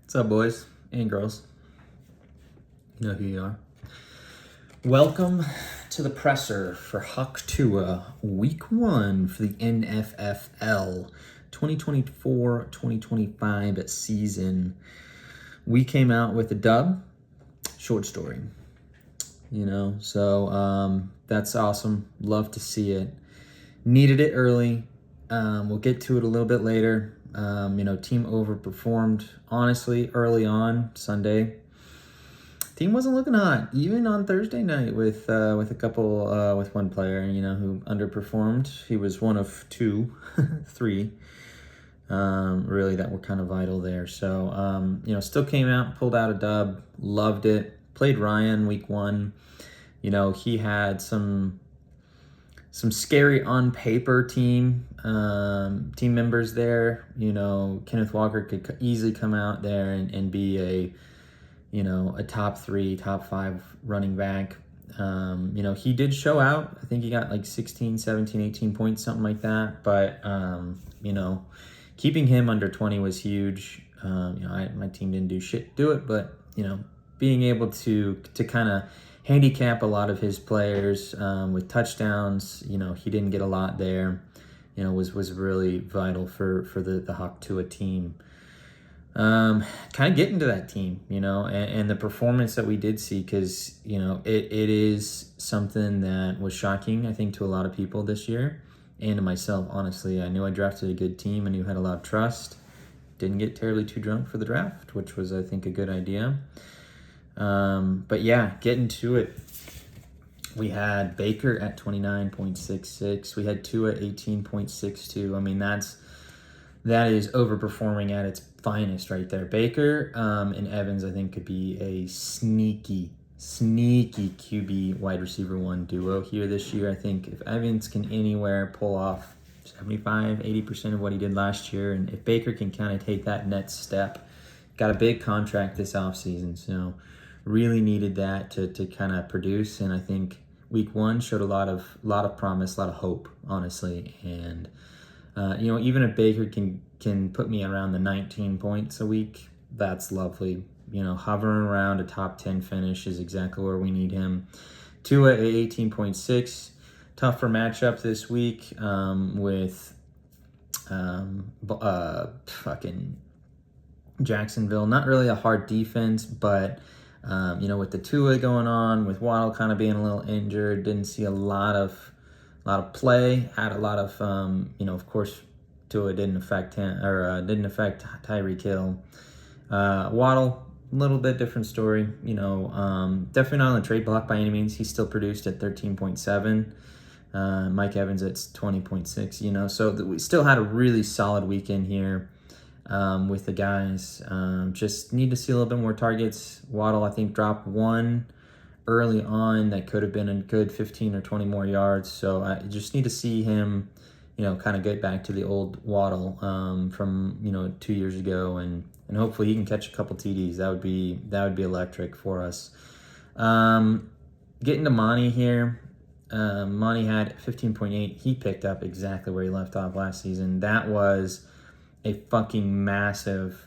What's up, boys and girls? You know who you are. Welcome to the presser for Huck Tua Week 1 for the Nffl 2024-2025 season. We came out with a dub. Short story. So that's awesome. Love to see it. Needed it early. We'll get to it a little bit later. Team overperformed, honestly, early on Sunday. Team wasn't looking hot, even on Thursday night with one player, who underperformed. He was one of three, really, that were kind of vital there. So, still came out, pulled out a dub, loved it. Played Ryan week 1. He had some scary on paper team members there. Kenneth Walker could easily come out there and be a top 3, top 5 running back. He did show out. I think he got like 16, 17, 18 points, something like that. But, keeping him under 20 was huge. My team didn't do shit to do it, but, being able to kind of handicap a lot of his players with touchdowns. He didn't get a lot there. Was really vital for the Hawk Tua team. Kind of getting to that team, and the performance that we did see, because it is something that was shocking, I think, to a lot of people this year, and to myself. Honestly, I knew I drafted a good team. I knew I had a lot of trust. Didn't get terribly too drunk for the draft, which was, I think, a good idea. But yeah, getting to it. We had Baker at 29.66. We had Tua at 18.62. I mean, that is overperforming at its finest right there. Baker and Evans, I think, could be a sneaky QB wide receiver 1 duo here this year. I think if Evans can anywhere pull off 75, 80% of what he did last year, and if Baker can kind of take that next step, got a big contract this offseason, so really needed that to kind of produce. And I think week 1 showed a lot of promise, a lot of hope, honestly. And even if Baker can put me around the 19 points a week, that's lovely. Hovering around a top 10 finish is exactly where we need him. Tua at 18.6. Tougher matchup this week with fucking Jacksonville. Not really a hard defense, but with the Tua going on, with Waddle kind of being a little injured, didn't see a lot of play. Had a lot of of course, Tua didn't affect him, or didn't affect Tyreek Hill. Waddle, a little bit different story. Definitely not on the trade block by any means. He still produced at 13.7. Mike Evans at 20.6. So we still had a really solid weekend here. With the guys. Just need to see a little bit more targets. Waddle, I think, dropped one early on that could have been a good 15 or 20 more yards. So I just need to see him, kind of get back to the old Waddle from 2 years ago, and hopefully he can catch a couple TDs. That would be electric for us. Getting to Monty here. Monty had 15.8. He picked up exactly where he left off last season. That was a fucking massive,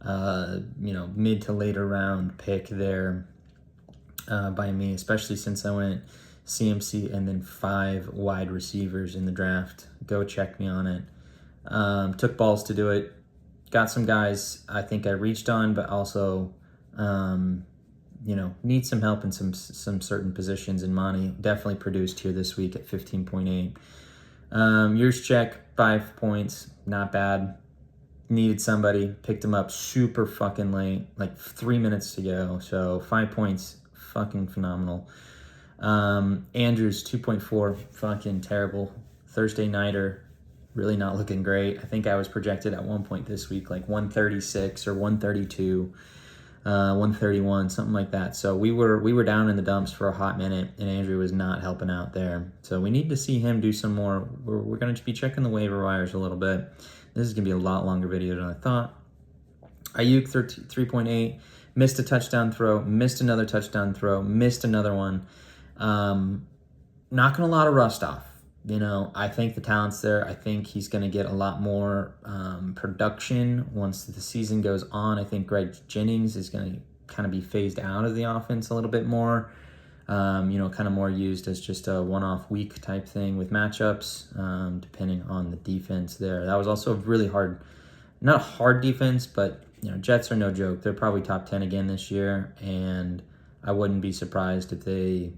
mid to later round pick there by me, especially since I went CMC and then 5 wide receivers in the draft. Go check me on it. Took balls to do it. Got some guys I think I reached on, but also, need some help in some certain positions. And Monty definitely produced here this week at 15.8. Yours check, 5 points, not bad. Needed somebody, picked him up super fucking late, like 3 minutes to go. So 5 points, fucking phenomenal. Andrews 2.4, fucking terrible. Thursday nighter, really not looking great. I think I was projected at one point this week like 136 or 132, 131, something like that. So we were down in the dumps for a hot minute, and Andrew was not helping out there. So we need to see him do some more. We're going to be checking the waiver wires a little bit. This is going to be a lot longer video than I thought. Ayuk 3.8, missed a touchdown throw, missed another touchdown throw, missed another one. Knocking a lot of rust off. I think the talent's there. I think he's going to get a lot more production once the season goes on. I think Greg Jennings is going to kind of be phased out of the offense a little bit more. Kind of more used as just a one-off week type thing with matchups, depending on the defense there. That was also a really hard, not a hard defense, but Jets are no joke. They're probably top 10 again this year, and I wouldn't be surprised if they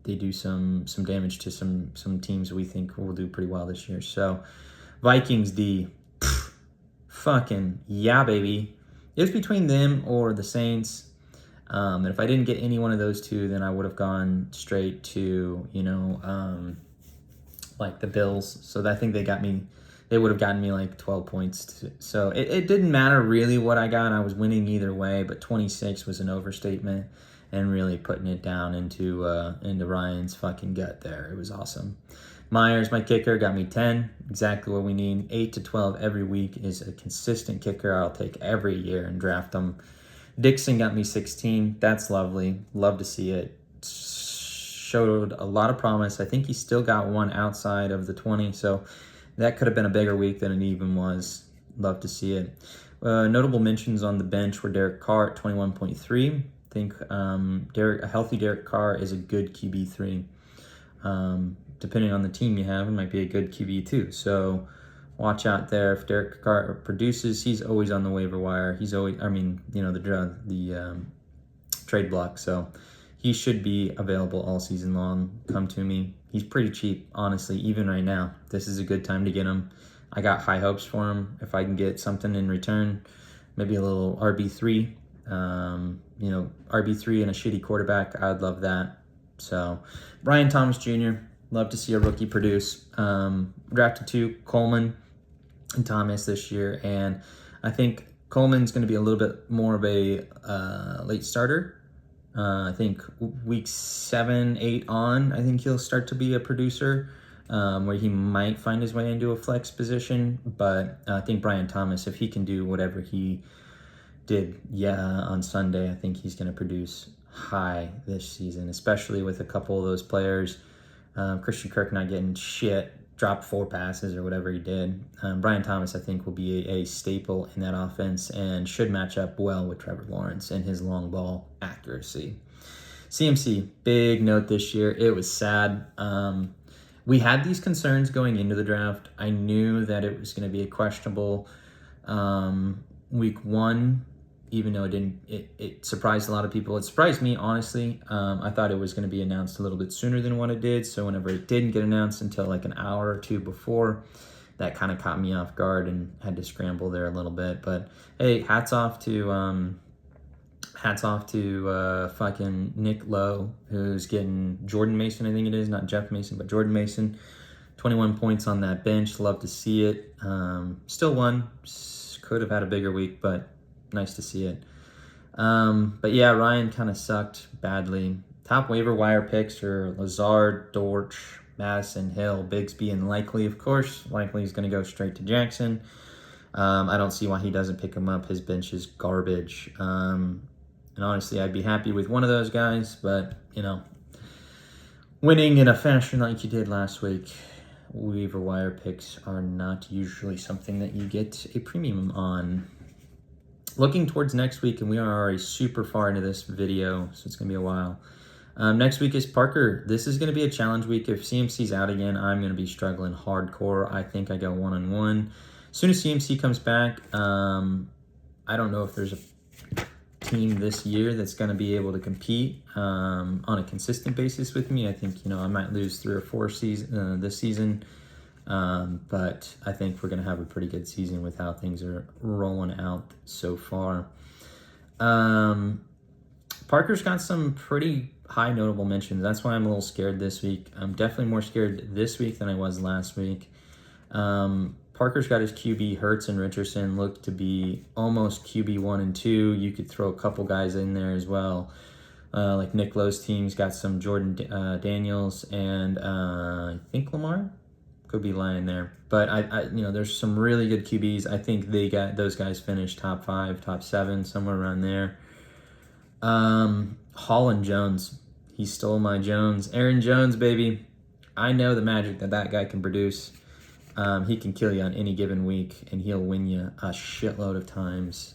do some damage to some teams we think will do pretty well this year. So Vikings D, fucking yeah, baby. It's between them or the Saints. And if I didn't get any one of those two, then I would have gone straight to, like the Bills. So I think they would have gotten me like 12 points. So it didn't matter really what I got. I was winning either way, but 26 was an overstatement and really putting it down into Ryan's fucking gut there. It was awesome. Myers, my kicker, got me 10, exactly what we need. 8 to 12 every week is a consistent kicker I'll take every year and draft them. Dixon got me 16. That's lovely. Love to see it. Showed a lot of promise. I think he still got one outside of the 20, so that could have been a bigger week than it even was. Love to see it. Notable mentions on the bench were Derek Carr at 21.3. I think a healthy Derek Carr is a good QB3. Depending on the team you have, it might be a good QB2. So watch out there. If Derek Carr produces, he's always on the waiver wire. He's always, the trade block. So he should be available all season long. Come to me. He's pretty cheap, honestly, even right now. This is a good time to get him. I got high hopes for him. If I can get something in return, maybe a little RB3. RB3 and a shitty quarterback, I'd love that. So, Brian Thomas Jr., love to see a rookie produce. Drafted 2, Coleman and Thomas this year, and I think Coleman's going to be a little bit more of a late starter. I think week 7, 8 on, I think he'll start to be a producer, where he might find his way into a flex position. But I think Brian Thomas, if he can do whatever he did on Sunday, I think he's going to produce high this season, especially with a couple of those players. Christian Kirk not getting shit, dropped 4 passes or whatever he did. Brian Thomas, I think, will be a staple in that offense and should match up well with Trevor Lawrence and his long ball accuracy. CMC, big note this year. It was sad. We had these concerns going into the draft. I knew that it was going to be a questionable week 1. Even though it surprised a lot of people. It surprised me, honestly. I thought it was going to be announced a little bit sooner than what it did. So whenever it didn't get announced until like an hour or 2 before, that kind of caught me off guard and had to scramble there a little bit. But hey, hats off to fucking Nick Lowe, who's getting Jordan Mason, I think it is, not Jeff Mason, but Jordan Mason. 21 points on that bench. Love to see it. Still won. Could have had a bigger week, but nice to see it. But yeah, Ryan kind of sucked badly. Top waiver wire picks are Lazard, Dortch, Madison, Hill, Bigsby, and Likely. Of course, Likely is going to go straight to Jackson. I don't see why he doesn't pick him up. His bench is garbage. And honestly, I'd be happy with one of those guys, but, winning in a fashion like you did last week, waiver wire picks are not usually something that you get a premium on. Looking towards next week, and we are already super far into this video, so it's going to be a while. Next week is Parker. This is going to be a challenge week. If CMC's out again, I'm going to be struggling hardcore. I think I go 1-on-1. As soon as CMC comes back, I don't know if there's a team this year that's going to be able to compete on a consistent basis with me. I think, I might lose 3 or 4 this season. But I think we're going to have a pretty good season with how things are rolling out so far. Parker's got some pretty high notable mentions. That's why I'm a little scared this week. I'm definitely more scared this week than I was last week. Parker's got his QB. Hurts and Richardson look to be almost QB 1 and 2. You could throw a couple guys in there as well. Like Nick Lowe's team's got some Jordan Daniels and I think Lamar. Could be lying there, but I there's some really good QBs. I think those guys finished top 5, top 7, somewhere around there. Holland Jones, he stole my Jones. Aaron Jones, baby. I know the magic that guy can produce. He can kill you on any given week, and he'll win you a shitload of times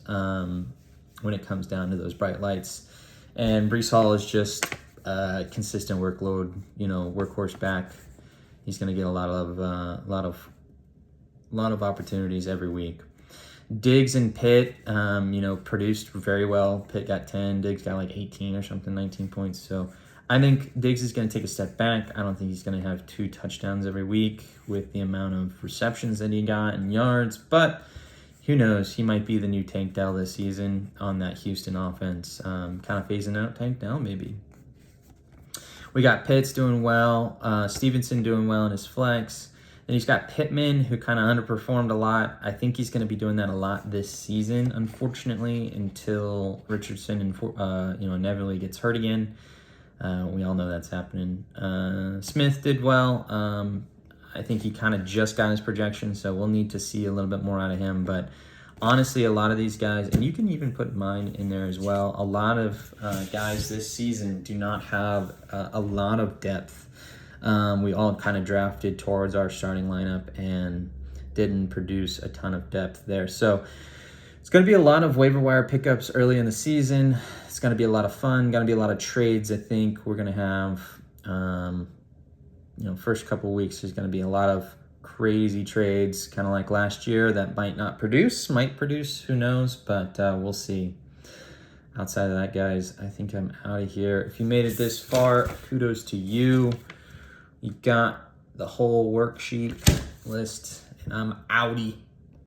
when it comes down to those bright lights. And Breece Hall is just a consistent workload, workhorse back. He's going to get a lot of opportunities every week. Diggs and Pitt, produced very well. Pitt got 10, Diggs got like 18 or something, 19 points. So I think Diggs is going to take a step back. I don't think he's going to have 2 touchdowns every week with the amount of receptions that he got and yards. But who knows? He might be the new Tank Dell this season on that Houston offense. Kind of phasing out Tank Dell, maybe. We got Pitts doing well. Stevenson doing well in his flex. Then he's got Pittman, who kind of underperformed a lot. I think he's going to be doing that a lot this season, unfortunately, until Richardson and inevitably gets hurt again. We all know that's happening. Smith did well. I think he kind of just got his projection, so we'll need to see a little bit more out of him. But honestly, a lot of these guys, and you can even put mine in there as well, a lot of guys this season do not have a lot of depth. We all kind of drafted towards our starting lineup and didn't produce a ton of depth there. So it's going to be a lot of waiver wire pickups early in the season. It's going to be a lot of fun. Going to be a lot of trades. I think we're going to have, first couple of weeks, there's going to be a lot of crazy trades, kind of like last year, that might produce, who knows, but we'll see. Outside of that, guys, I think I'm out of here. If you made it this far, kudos to you. You got the whole worksheet list, and I'm outie.